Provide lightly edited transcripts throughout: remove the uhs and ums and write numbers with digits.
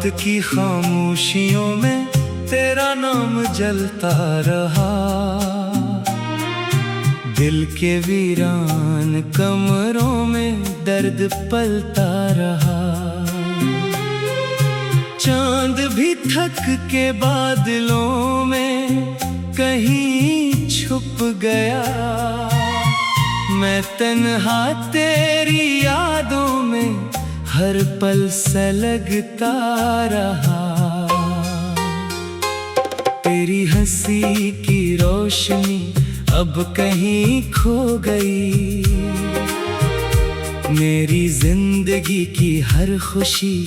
रात की खामोशियों में तेरा नाम जलता रहा। दिल के वीरान कमरों में दर्द पलता रहा। चांद भी थक के बादलों में कहीं छुप गया। मैं तन्हा तेरी यादों में हर पल सलगता रहा। तेरी हंसी की रोशनी अब कहीं खो गई। मेरी जिंदगी की हर खुशी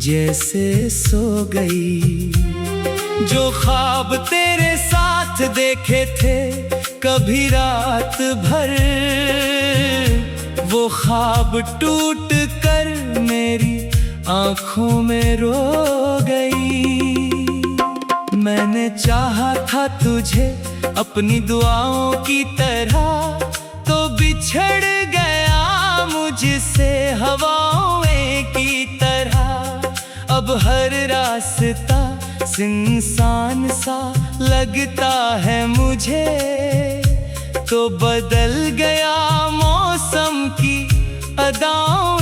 जैसे सो गई। जो ख्वाब तेरे साथ देखे थे कभी रात भर, वो ख्वाब टूट कर मेरी आंखों में रो गई। मैंने चाहा था तुझे अपनी दुआओं की तरह, तो बिछड़ गया मुझसे हवाओं की तरह। अब हर रास्ता सुनसान सा लगता है मुझे, तो बदल गया मौसम की अदाओं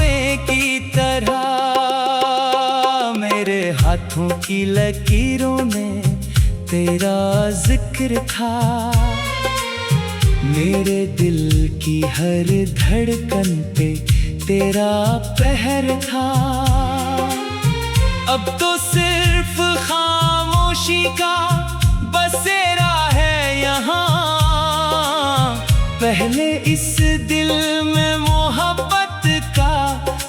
की तरह। मेरे हाथों की लकीरों में तेरा जिक्र था। मेरे दिल की हर धड़कन पे तेरा पहर था। अब तो सिर्फ खामोशी का बसेरा है यहाँ। पहले इस दिल में मोहब्बत का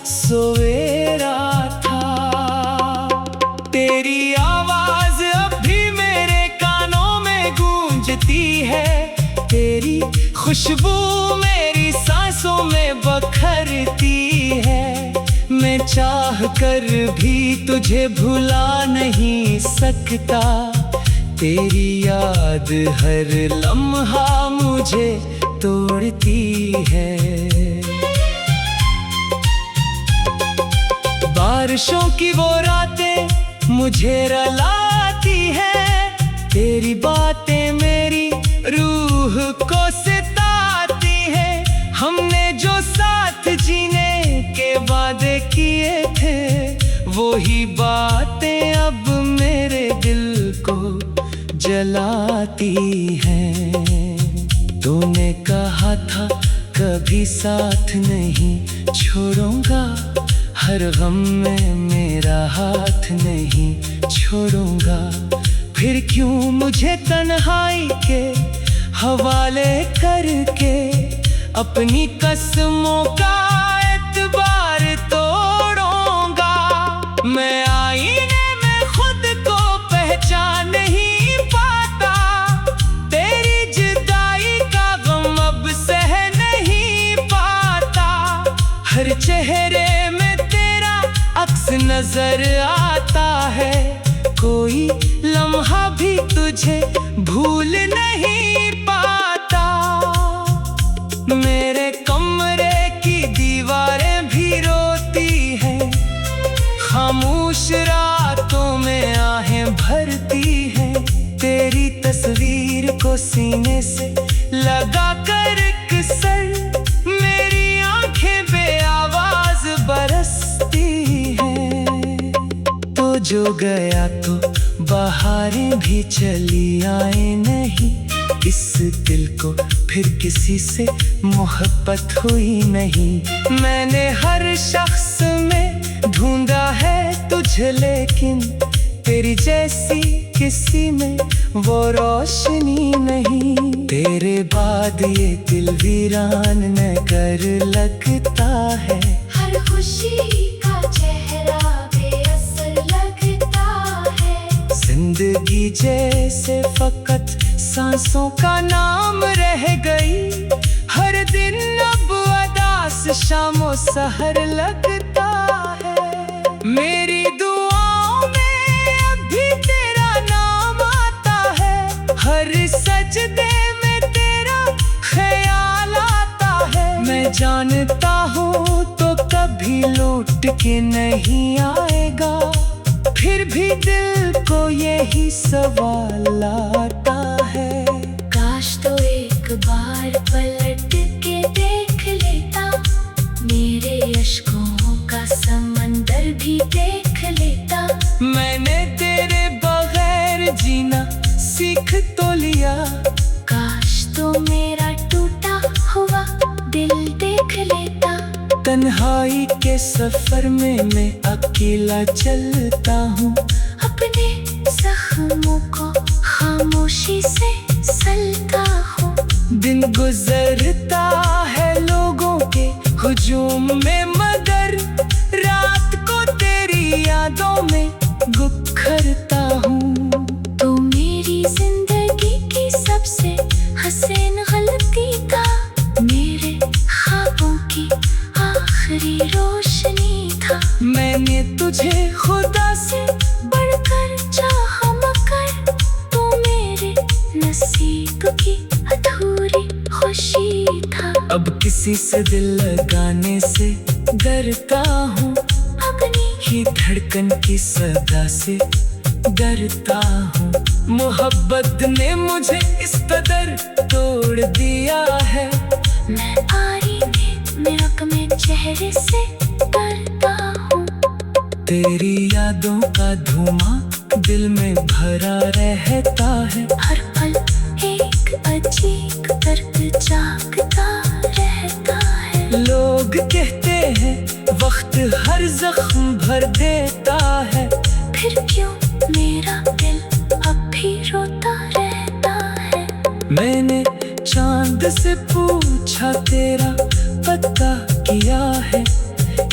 सवेरा था। तेरी आवाज अब भी मेरे कानों में गूंजती है। तेरी खुशबू मेरी सांसों में बखरती है। मैं चाह कर भी तुझे भुला नहीं सकता। तेरी याद हर लम्हा मुझे तोड़ती है। बारिशों की वो रातें मुझे रुलाती है। तेरी बातें मेरी रूह को सिताती है। हमने जो साथ जीने के वादे किए थे, वो ही बातें अब मेरे दिल को जलाती हैं। तूने कहा था कभी साथ नहीं छोड़ूंगा, हर गम में मेरा हाथ नहीं छोड़ूंगा। फिर क्यों मुझे तन्हाई के हवाले करके अपनी कसमों का एतबार तोड़ूंगा। मैं आईने में खुद को पहचान नहीं पाता। तेरी जुदाई का गम अब सह नहीं पाता। हर चेहरे में तेरा अक्स नजर आता है। कोई लम्हा भी तुझे भूल नहीं पाता। मेरे कमरे की दीवारें भी रोती हैं। खामोश रातों में आहें भरती हैं। तेरी तस्वीर को सीने से लगा कर सर मेरी आंखें बेआवाज बरसती हैं। तो जो गया तो बहारें भी चली आए नहीं। इस दिल को फिर किसी से मोहब्बत हुई नहीं। मैंने हर शख्स में ढूंढा है तुझे, लेकिन तेरी जैसी किसी में वो रोशनी नहीं। तेरे बाद ये दिल वीरान नगर लगता है। हर खुशी का चेहरा बेअसर लगता है। जिंदगी जैसे फकत सांसों का नाम रह गई। हर दिन अब अदास शामो सहर लगता है। मेरी दुआओं में अभी तेरा नाम आता है। हर सजदे में तेरा ख्याल आता है। मैं जानता हूँ तो कभी लौट के नहीं आएगा। फिर भी दिल को यही सवाल आता है, काश तो एक बार पलट के देख लेता, मेरे अश्कों का समंदर भी देख लेता। मैंने तेरे बगैर जीना सीख तो लिया, काश तो मेरा टूटा हुआ दिल देख लेता। तन्हाई के सफर में मैं अकेला चलता हूँ, अपने जख्मों को खामोशी से सलता हूँ। दिन गुजरता है लोगों के हुजूम में, मगर रात को तेरी यादों में गुखरता हूँ। तो मेरी जिंदगी की सबसे हसीन गलती था, मेरे ख्वाबों की आखिरी रोशनी था। मैंने तुझे खुदा से बढ़कर चाहा, मगर तू मेरे नसीब की अधूरी खुशी था। अब किसी से दिल लगाने से डरता हूँ, अपनी ही धड़कन की सदा से डरता हूँ। मोहब्बत ने मुझे इस कदर तोड़ दिया है, मैं आईने में अपने चेहरे से डरता हूँ। तेरी यादों का धुआं दिल में भरा रहता है, हर पल एक अजीब दर्द जागता रहता है। लोग कहते हैं वक्त हर जख्म भर देता है, फिर क्यों मेरा दिल अब भी रोता रहता है। मैंने चांद से पूछा तेरा पता किया है,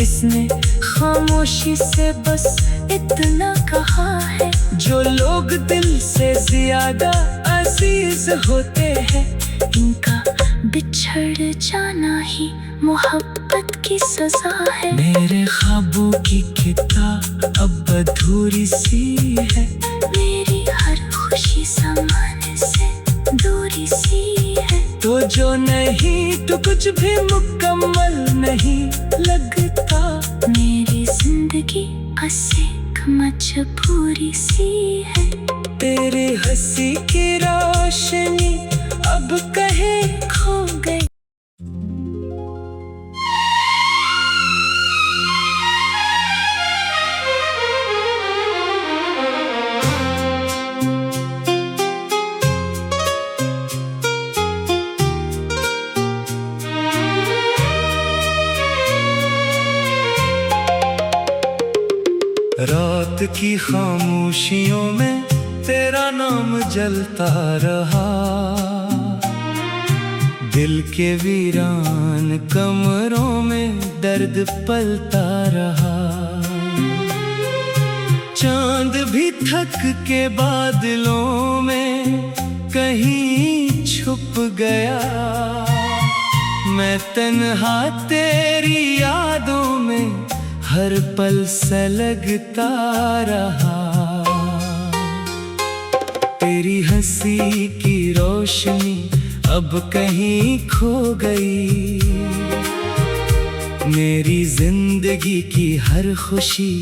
इसने खामोशी से बस इतना कहा है। जो लोग दिल से ज्यादा अजीज होते हैं, इनका बिछड़ जाना ही मोहब्बत की सजा है। मेरे ख्वाबों की किताब अब अधूरी सी है, मेरी हर खुशी सामान से दूरी सी है। तो जो नहीं तो कुछ भी मुकम्मल नहीं लगता। मेरी जिंदगी बस एक मजबूरी सी है। तेरे हंसी की रोशनी अब कहीं खो गई। रात की खामोशियों में तेरा नाम जलता रहा, दिल के वीरान कमरों में दर्द पलता रहा। चांद भी थक के बादलों में कहीं छुप गया, मैं तन्हा तेरी यादों में हर पल सलगता रहा। तेरी हंसी की रोशनी अब कहीं खो गई, मेरी जिंदगी की हर खुशी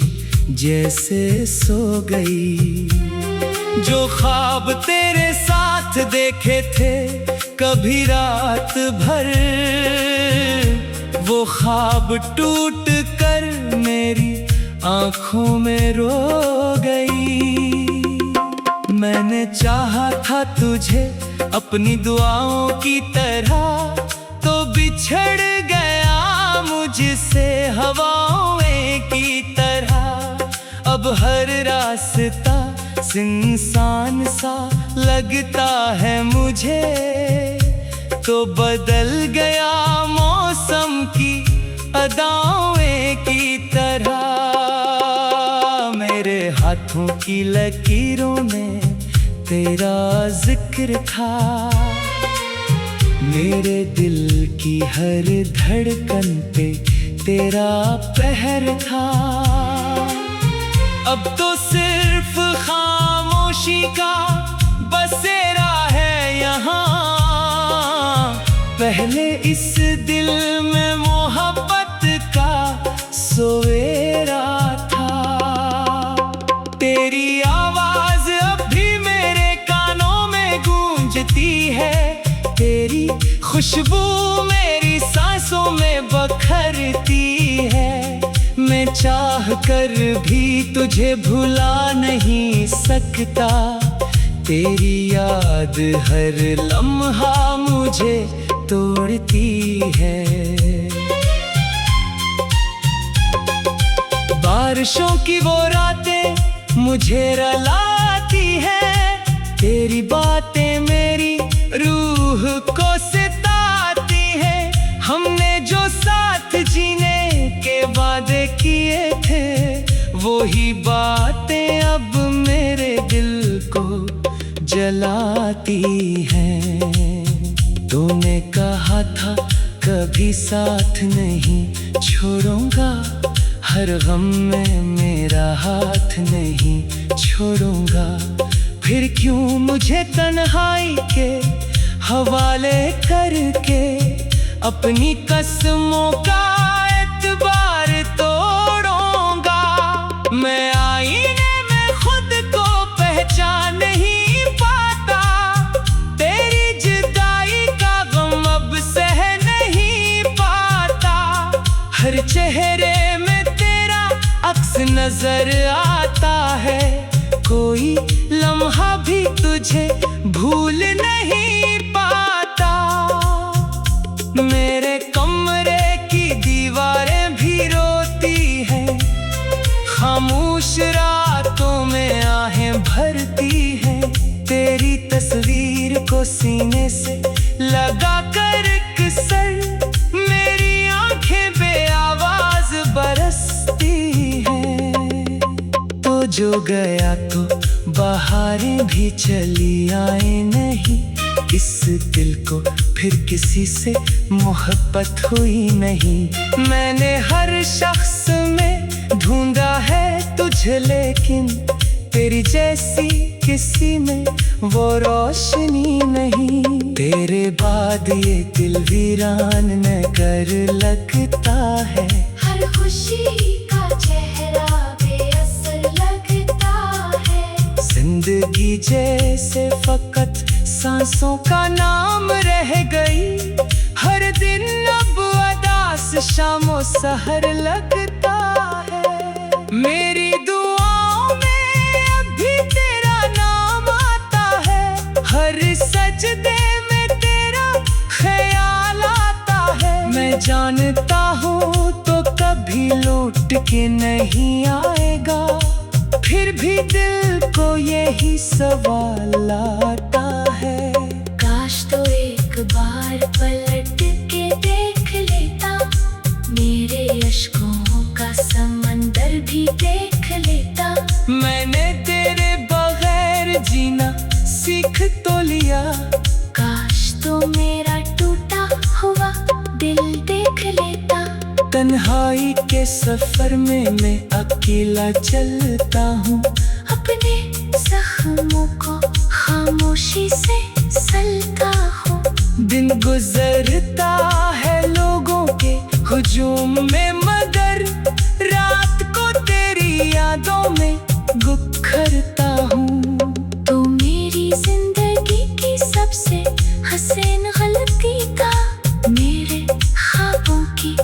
जैसे सो गई। जो ख्वाब तेरे साथ देखे थे कभी रात भर, वो ख्वाब टूट कर मेरी आंखों में रो गई। मैंने चाहा था तुझे अपनी दुआओं की तरह, तो बिछड़ गया मुझसे हवाओं की तरह। अब हर रास्ता सुनसान सा लगता है मुझे, तो बदल गया मौसम की अदाओं की तरह। मेरे हाथों की लकीरों में तेरा जिक्र था, मेरे दिल की हर धड़कन पे तेरा पहर था। अब तो सिर्फ खामोशी का बसेरा है यहाँ, पहले इस दिल में मोहब्बत का सवेरा था। खुशबू मेरी सांसों में बखरती है। मैं चाह कर भी तुझे भुला नहीं सकता। तेरी याद हर लम्हा मुझे तोड़ती है। बारिशों की वो रातें मुझे रुलाती है। तेरी बातें मेरी रूह को सिताती है। हमने जो साथ जीने के वादे किए थे, वो ही बातें अब मेरे दिल को जलाती हैं। तूने कहा था कभी साथ नहीं छोड़ूंगा, हर गम में मेरा हाथ नहीं छोड़ूंगा। फिर क्यों मुझे तन्हाई के हवाले करके अपनी कसमों का एतबार तोड़ूंगा। मैं आईने में खुद को पहचान नहीं पाता। तेरी जुदाई का गम अब सह नहीं पाता। हर चेहरे में तेरा अक्स नजर आता है। कोई लम्हा भी तुझे भूल नहीं पाता। मेरे कमरे की दीवारें भी रोती हैं। खामोश रातों में आहें भरती हैं। तेरी तस्वीर को सीने से लगा कर कसर मेरी आंखें बेआवाज बरसती हैं। तो जो गया तो बहारें भी चली आए नहीं। इस दिल को फिर किसी से मोहब्बत हुई नहीं। मैंने हर शख्स में ढूंढा है तुझे, लेकिन तेरी जैसी किसी में वो रोशनी नहीं। तेरे बाद ये दिल वीरान नगर लगता है। हर खुशी का चेहरा बेअसर लगता है। जिंदगी जैसे फकत सांसों का नाम रह गई। हर दिन अब अदास शामो सहर लगता है। मेरी दुआओं में अभी तेरा नाम आता है। हर सजदे में तेरा ख्याल आता है। मैं जानता हूँ तो कभी लौट के नहीं आएगा। फिर भी दिल को यही सवाल आता है। काश तो एक बार पलट के देख लेता। मेरे अश्कों का समंदर भी देख लेता। मैंने तेरे बगैर जीना सीख तो लिया। काश तो मेरा टूटा हुआ दिल देख लेता। तन्हाई के सफर में मैं अकेला चलता हूँ। अपने जख्मों को खामोशी से सलता हूँ। दिन गुजरता है लोगों के हुजूम में, मगर रात को तेरी यादों में गुखरता हूँ। तो मेरी जिंदगी की सबसे हसीन गलती था। मेरे ख्वाबों की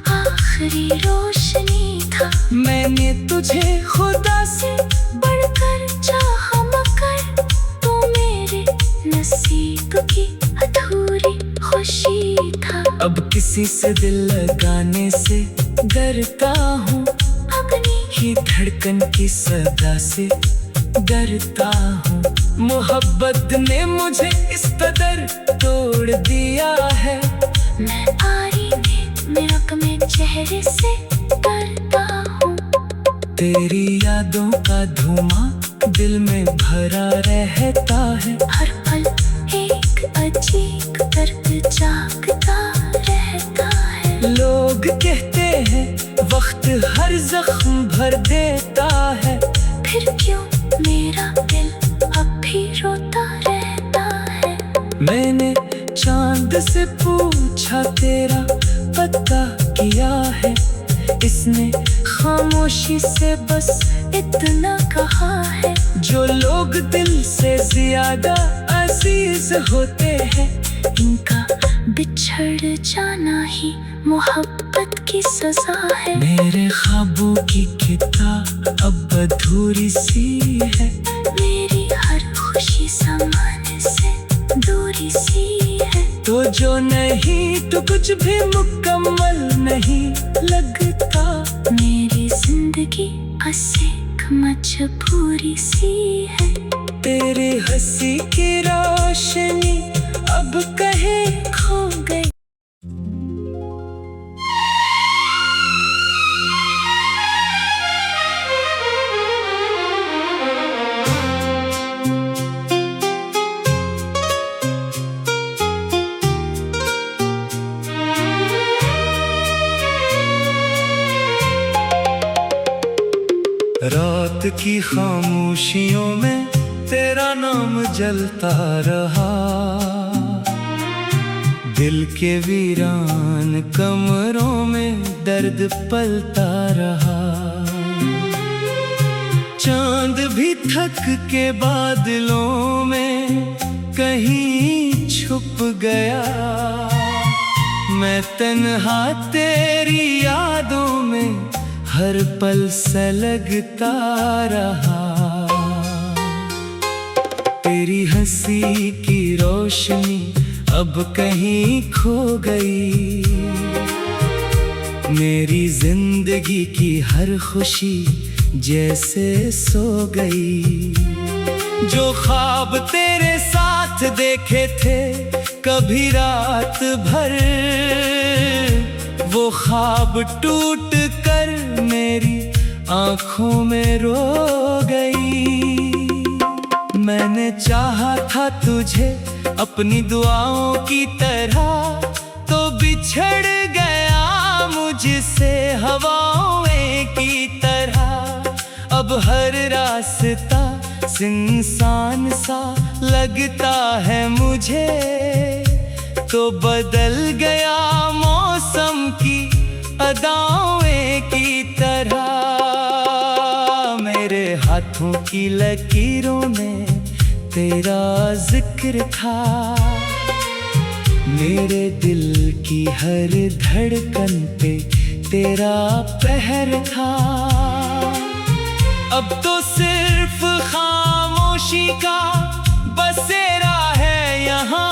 आखिरी रोशनी था। मैंने तुझे खुदा से बढ़कर चाहा, मगर तू मेरे नसीब की अधूरी खुशी था। अब किसी से दिल लगाने से डरता हूँ। अपनी ही धड़कन की सदा से डरता हूँ। मोहब्बत ने मुझे इस कदर तोड़ दिया है। मैं आईने में अपने चेहरे से डरता हूँ। तेरी यादों का धुआं दिल में भरा रहता है। हर पल एक अजीब दर्द जागता रहता है। लोग कहते हैं वक्त हर जख्म भर देता है। फिर क्यों मेरा दिल अब भी रोता रहता है। मैंने चांद से पूछा तेरा पता किया है। इसने खामोशी से बस इतना कहा है। जो लोग दिल से ज्यादा अजीज होते हैं, इनका बिछड़ जाना ही मोहब्बत की सजा है। मेरे ख्वाबों की किताब अब अधूरी सी है। मेरी हर खुशी सामान से दूरी सी है। तो जो नहीं तो कुछ भी मुकम्मल नहीं लगता। मेरी जिंदगी बस एक मजबूरी सी है। तेरी हंसी की रोशनी अब कहीं खो गई। रात की खामोशियों में तेरा नाम जलता रहा। दिल के वीरान कमरों में दर्द पलता रहा। चांद भी थक के बादलों में कहीं छुप गया। मैं तन्हा तेरी यादों में हर पल सलगता रहा। तेरी हंसी की रोशनी अब कहीं खो गई। मेरी जिंदगी की हर खुशी जैसे सो गई। जो ख्वाब तेरे साथ देखे थे कभी रात भर, वो ख्वाब टूट कर मेरी आंखों में रो गई। मैंने चाहा था तुझे अपनी दुआओं की तरह, तो बिछड़ गया मुझसे हवाओं की तरह। अब हर रास्ता सुनसान सा लगता है मुझे, तो बदल गया मौसम की अदाओं की तरह। मेरे हाथों की लकीरों में तेरा जिक्र था। मेरे दिल की हर धड़कन पे तेरा पहर था। अब तो सिर्फ खामोशी का बसेरा है यहाँ।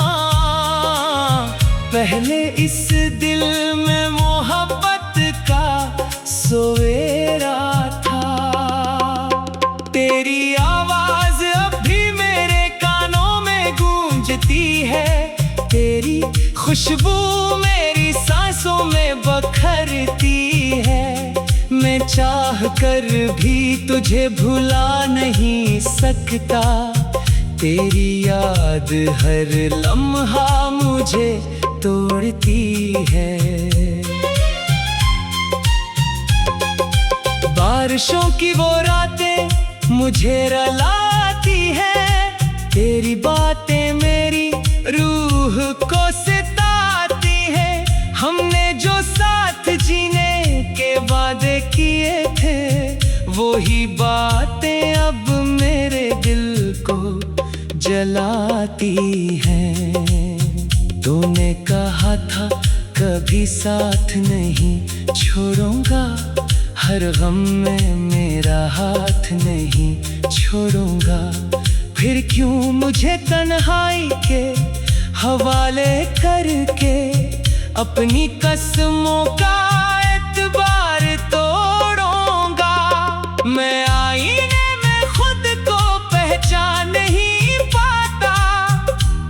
पहले इस दिल में मोहब्बत का सवेरा था। तेरी आवाज अब भी मेरे कानों में गूंजती है। तेरी खुशबू मेरी सांसों में बखरती है। मैं चाह कर भी तुझे भुला नहीं सकता। तेरी याद हर लम्हा मुझे तोड़ती है। बारिशों की वो रातें मुझे रुलाती है। तेरी बातें मेरी रूह को सिताती है। हमने जो साथ जीने के वादे किए थे, वही बातें अब मेरे दिल को जलाती हैं। तूने कहा था कभी साथ नहीं छोड़ूंगा, हर गम में मेरा हाथ नहीं छोड़ूंगा। फिर क्यों मुझे तन्हाई के हवाले करके अपनी कसमों का एतबार तोड़ूंगा। मैं आईने में खुद को पहचान नहीं पाता।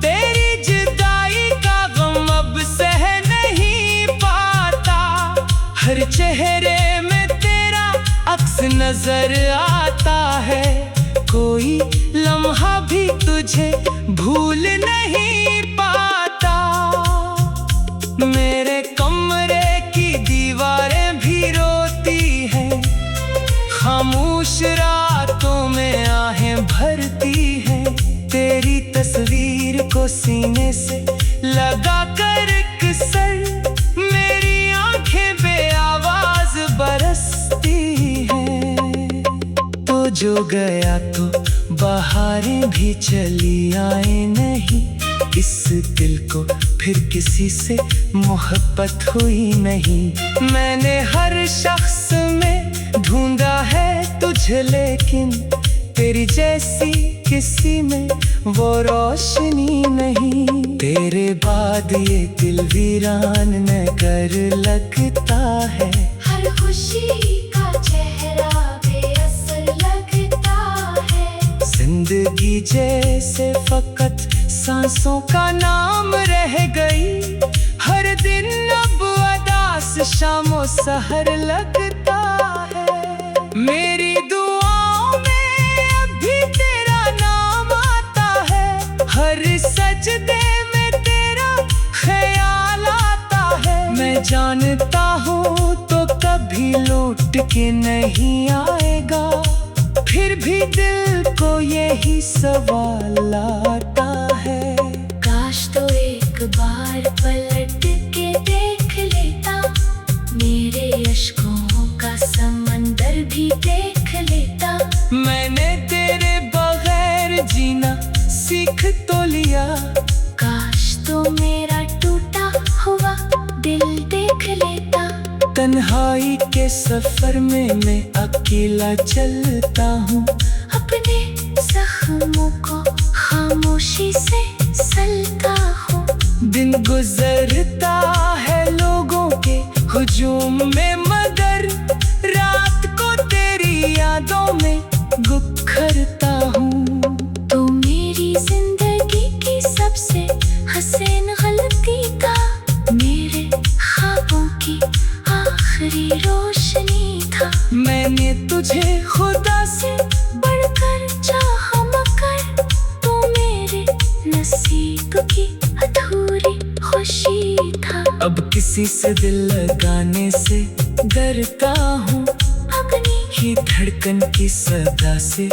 तेरी जुदाई का गम अब सह नहीं पाता। हर चेहरे में तेरा अक्स नजर आता है। कोई लम्हा भी तुझे भूल नहीं पाता। मेरे कमरे की दीवारें भी रोती हैं। खामोश रातों में आहें भरती हैं। तेरी तस्वीर को सीने से लगा कर सर मेरी आंखें बेआवाज बरसती हैं। तो जो गया तो बहारें भी चली आए नहीं। इस दिल को फिर किसी से मोहब्बत हुई नहीं। मैंने हर शख्स में ढूंढा है तुझे, लेकिन तेरी जैसी किसी में वो रोशनी नहीं। तेरे बाद ये दिल वीरान नगर लगता है, हर खुशी का चेहरा बेअसर लगता है। जिंदगी जैसे फकत सांसों का नाम रह गई, हर दिन अब उदास शामों सहर लगता है। मेरी दुआओं में अभी तेरा नाम आता है, हर सजदे में तेरा ख्याल आता है। मैं जानता हूँ तो कभी लौट के नहीं आएगा, फिर भी दिल को यही सवाल आता है। काश तो एक बार पलट के देख लेता, मेरे अश्कों का समंदर भी देख लेता। मैंने तेरे बगैर जीना सीख तो लिया, काश तो मेरा टूटा हुआ दिल देख लेता। तन्हाई के सफर में मैं अकेला चलता हूँ, अपने जख्मों को खामोशी से सलता हूँ। दिन गुजरता है लोगों के हुजूम में, मगर रात को तेरी यादों में गुखरता हूँ। तो मेरी जिंदगी की सबसे हसीन गलती था, मेरे ख्वाबों की आखिरी रोशनी था। मैंने तुझे खुदा से बढ़कर चाहा, मगर तू मेरे नसीब की अधूरी खुशी था। अब किसी से दिल लगाने से डरता हूँ, अपनी ही धड़कन की सदा से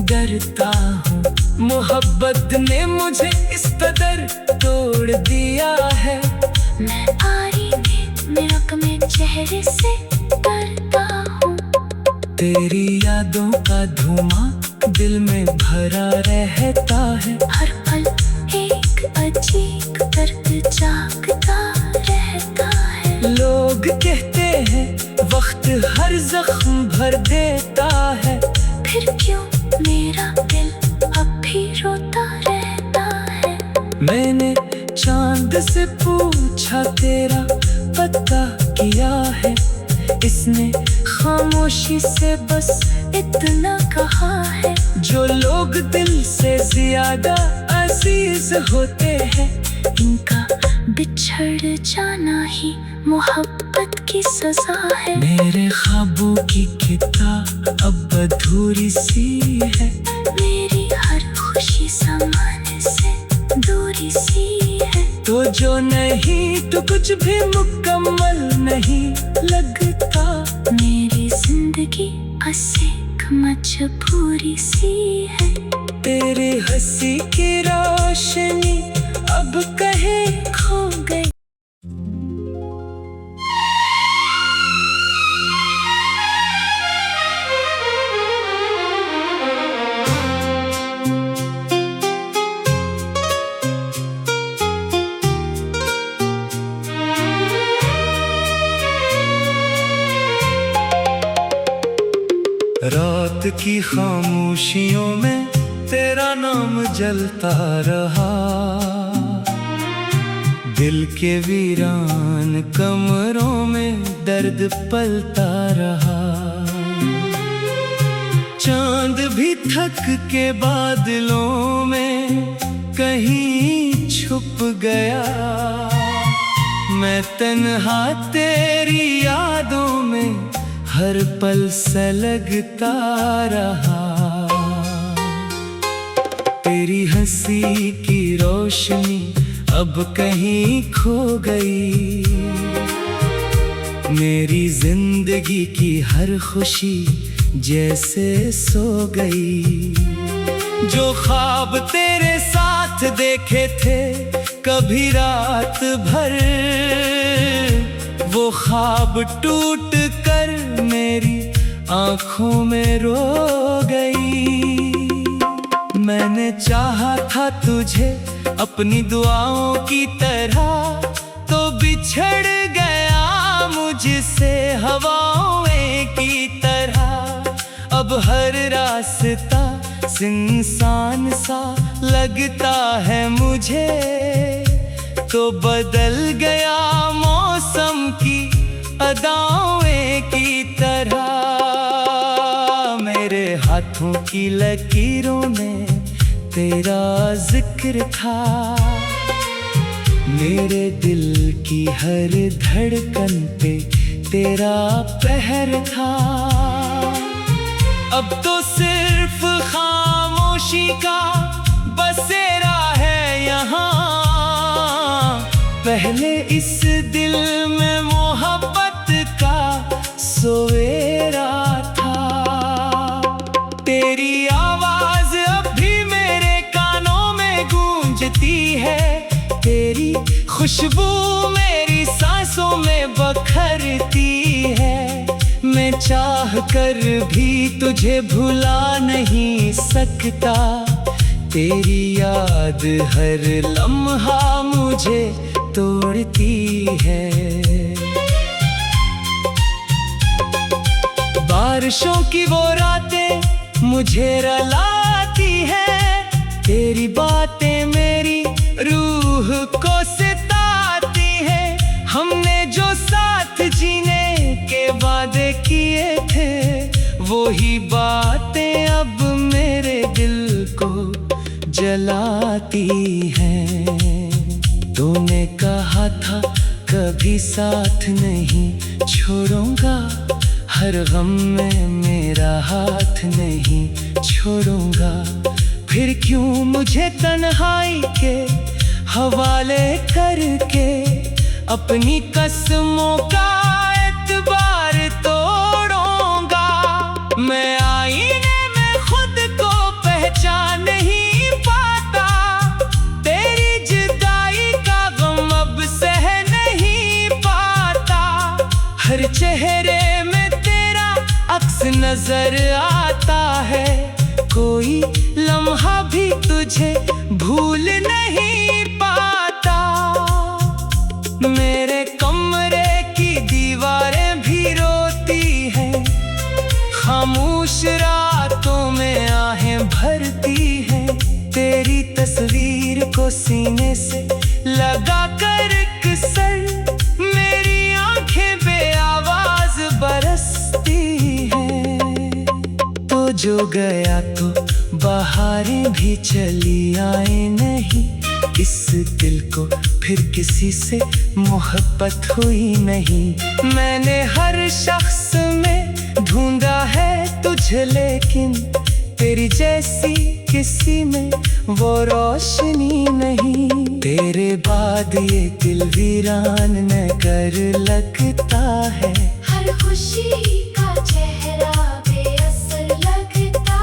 डरता हूँ। मोहब्बत ने मुझे इस कदर तोड़ दिया है, मैं मेरा कमे चेहरे से डरता हूँ। तेरी यादों का धुआं दिल में भरा रहता है, हर पल एक अजीब दर्द जागता रहता है। लोग कहते हैं वक्त हर जख्म भर देता है, फिर क्यों मेरा दिल अब भी रोता रहता है। मैंने चांद से पूछा तेरा पता किया है, इसने खामोशी से बस इतना कहा है। जो लोग दिल से ज्यादा अजीज होते हैं, इनका बिछड़ जाना ही मोहब्बत की सजा है। मेरे ख्वाबों की किताब अब अधूरी सी है, मेरी हर खुशी सामने से दूरी सी है। तो जो नहीं तो कुछ भी मुकम्मल नहीं लगता। मेरी जिंदगी बस एक मजबूरी सी है। तेरी हंसी की रोशनी अब कहीं खो गई। रात की खामोशियों में तेरा नाम जलता रहा, दिल के वीरान कमरों में दर्द पलता रहा। चांद भी थक के बादलों में कहीं छुप गया, मैं तन्हा तेरी यादों में हर पल सलगता रहा। तेरी हंसी की रोशनी अब कहीं खो गई, मेरी जिंदगी की हर खुशी जैसे सो गई। जो ख्वाब तेरे साथ देखे थे कभी रात भर, वो ख्वाब टूट कर मेरी आंखों में रो गई। मैंने चाहा था तुझे अपनी दुआओं की तरह तो बिछड़ गया मुझसे हवाओं की तरह। अब हर रास्ता सुनसान सा लगता है मुझे, तो बदल गया मौसम की अदाओं की तरह। मेरे हाथों की लकीरों में तेरा जिक्र था, मेरे दिल की हर धड़कन पे तेरा पहर था। अब तो सिर्फ खामोशी का बसेरा है यहाँ, पहले इस दिल में मोहब्बत का सवेरा था। तेरी आवाज अब भी मेरे कानों में गूंजती है, तेरी खुशबू मेरी सांसों में बखरती है। मैं चाह कर भी तुझे भुला नहीं सकता, तेरी याद हर लम्हा मुझे तोड़ती है। बारिशों की वो रातें मुझे रुलाती हैं, तेरी बातें मेरी रूह को सिताती हैं। हमने जो साथ जीने के वादे किए थे, वही बातें अब मेरे दिल को जलाती हैं। तूने कहा था कभी साथ नहीं छोड़ूंगा, हर गम में मेरा हाथ नहीं छोड़ूंगा। फिर क्यों मुझे तन्हाई के हवाले करके अपनी कसमों का एतबार तोड़ूंगा। मैं आईने में खुद को पहचान नहीं पाता, तेरी जुदाई का गम अब सह नहीं पाता। हर चेहरे में तेरा अक्स नजर आता है, कोई लम्हा भी तुझे भूल नहीं पाता। मेरे कमरे की दीवारें भी रोती हैं, खामोश रातों में आहें भरती हैं। तेरी तस्वीर को सीने से लगा कर अक्सर मेरी आंखें बेआवाज बरसती हैं। तो जो गया तो बहारें भी चली आए नहीं, इस दिल को फिर किसी से मोहब्बत हुई नहीं। मैंने हर शख्स में ढूंढा है तुझे, लेकिन तेरी जैसी किसी में वो रोशनी नहीं। तेरे बाद ये दिल वीरान नगर लगता है, हर खुशी का चेहरा बेअसर लगता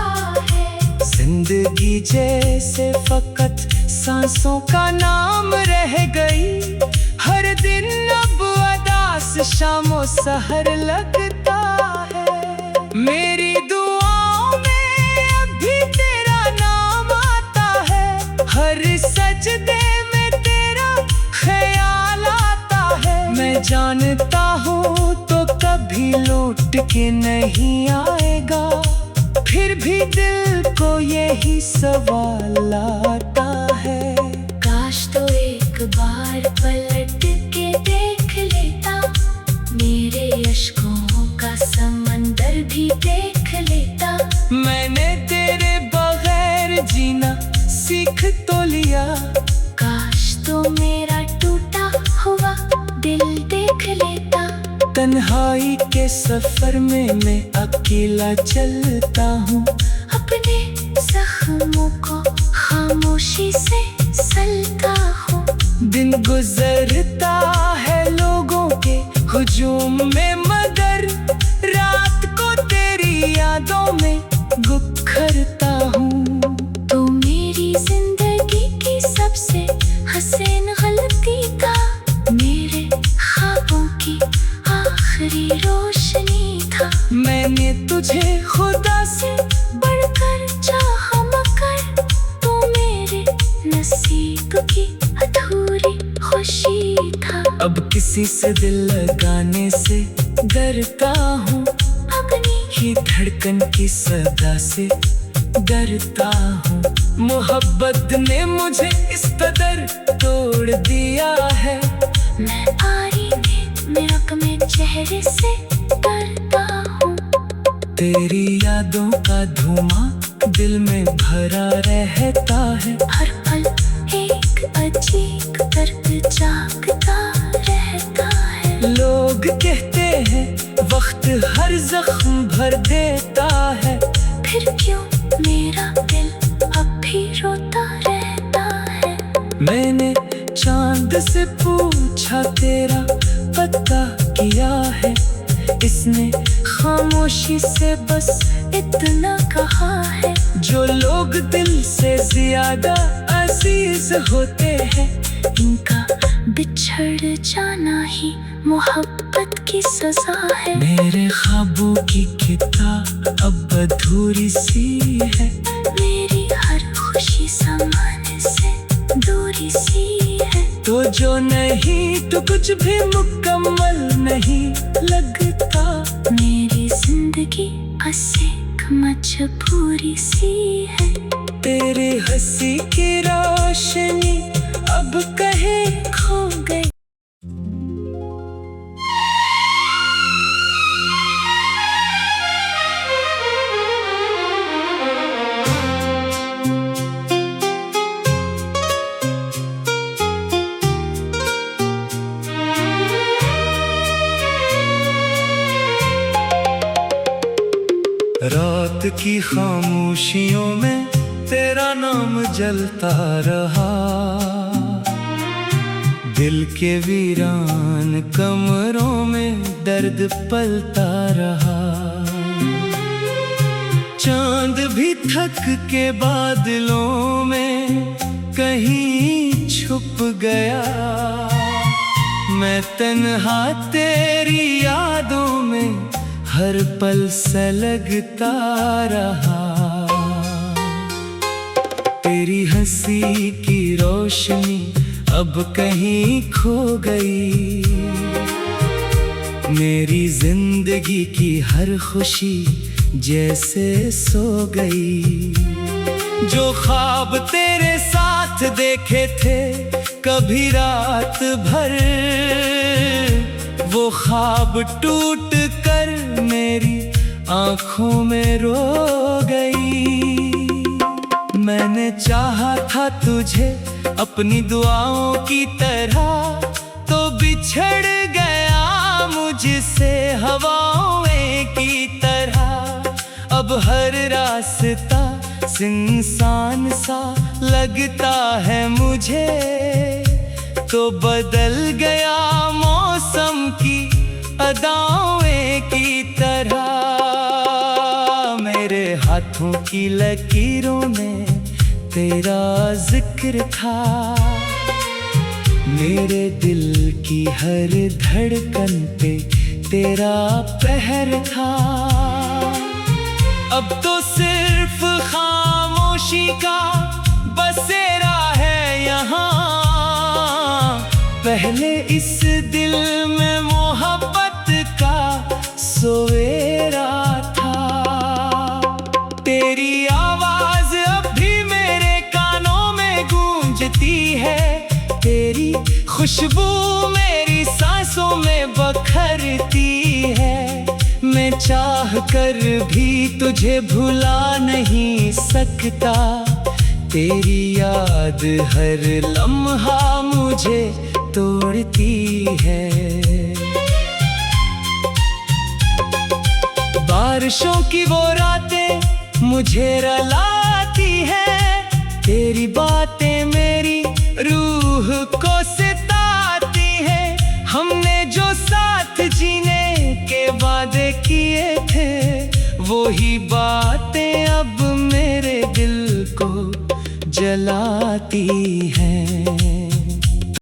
है। जिंदगी जैसे फकत सांसों का नाम रह गई, हर दिन अब उदास शामो सहर लगता है। मेरी दुआओं में अब भी तेरा नाम आता है, हर सजदे में तेरा ख्याल आता है। मैं जानता हूँ तो कभी लौट के नहीं आएगा, फिर भी दिल को यही सवाल आता है। काश तो एक बार पलट के देख लेता, मेरे अश्कों का समंदर भी देख लेता। मैंने तेरे बगैर जीना सीख तो लिया, काश तो मेरा टूटा हुआ दिल देख लेता। तन्हाई के सफर में मैं अकेला चलता हूँ, अपने जख्मों को खामोशी से सलता हूँ। दिन गुजरता है लोगों के हुजूम में, मगर रात को तेरी यादों में गुखरता हूँ। तू मेरी जिंदगी की सबसे हसीन गलती था, मेरे ख्वाबों की आखिरी रोशनी था। मैंने तुझे खुदा से बढ़कर चाहा, मगर तू मेरे नसीब किसी से दिल लगाने से डरता हूँ, अपनी ही धड़कन की सदा से डरता हूँ। मोहब्बत ने मुझे इस कदर तोड़ दिया है, मैं आईने में अपने चेहरे से डरता हूँ। तेरी यादों का धुआं दिल में भरा रहता है, हर पल एक अजीब दर्द जागता रहता है। लोग कहते हैं वक्त हर जख्म भर देता है, फिर क्यों मेरा दिल अब भी रोता रहता है। मैंने चांद से पूछा तेरा पता किया है, इसने खामोशी से बस इतना कहा है। जो लोग दिल से ज्यादा अजीज होते हैं, इनका बिछड़ जाना ही मोहब्बत की सजा है। मेरे ख्वाबों की किताब अब अधूरी सी है, मेरी हर खुशी सामान से दूरी सी है। तो जो नहीं तो कुछ भी मुकम्मल नहीं लगता। मेरी जिंदगी बस एक मजबूरी सी है। तेरी हंसी की रोशनी अब कहीं खो गई। रात की खामोशियों में तेरा नाम जलता रहा, दिल के वीरान कमरों में दर्द पलता रहा। चांद भी थक के बादलों में कहीं छुप गया, मैं तन्हा तेरी यादों में हर पल सलगता रहा। तेरी हंसी की रोशनी अब कहीं खो गई, मेरी जिंदगी की हर खुशी जैसे सो गई। जो ख्वाब तेरे साथ देखे थे कभी रात भर, वो ख्वाब टूट कर मेरी आंखों में रो गई। मैंने चाहा था तुझे अपनी दुआओं की तरह, तो बिछड़ गया मुझसे हवाओं की तरह। अब हर रास्ता सुनसान सा लगता है मुझे, तो बदल गया मौसम की अदाओं की तरह। मेरे हाथों की लकीरों में तेरा जिक्र था, मेरे दिल की हर धड़कन पे तेरा पहर था। अब तो सिर्फ खामोशी का बसेरा है यहाँ, पहले इस दिल में मोहब्बत का सवेरा था। तेरी आवाज अब भी मेरे कानों में गूंजती है, तेरी खुशबू मेरी सांसों में बखरती है। मैं चाह कर भी तुझे भुला नहीं सकता, तेरी याद हर लम्हा मुझे तोड़ती है। बारिशों की वो रातें मुझे रुलाती है, तेरी बातें मेरी रूह को सिताती है। हमने जो साथ जीने के वादे किए थे, वो ही बातें अब मेरे दिल को जलाती हैं।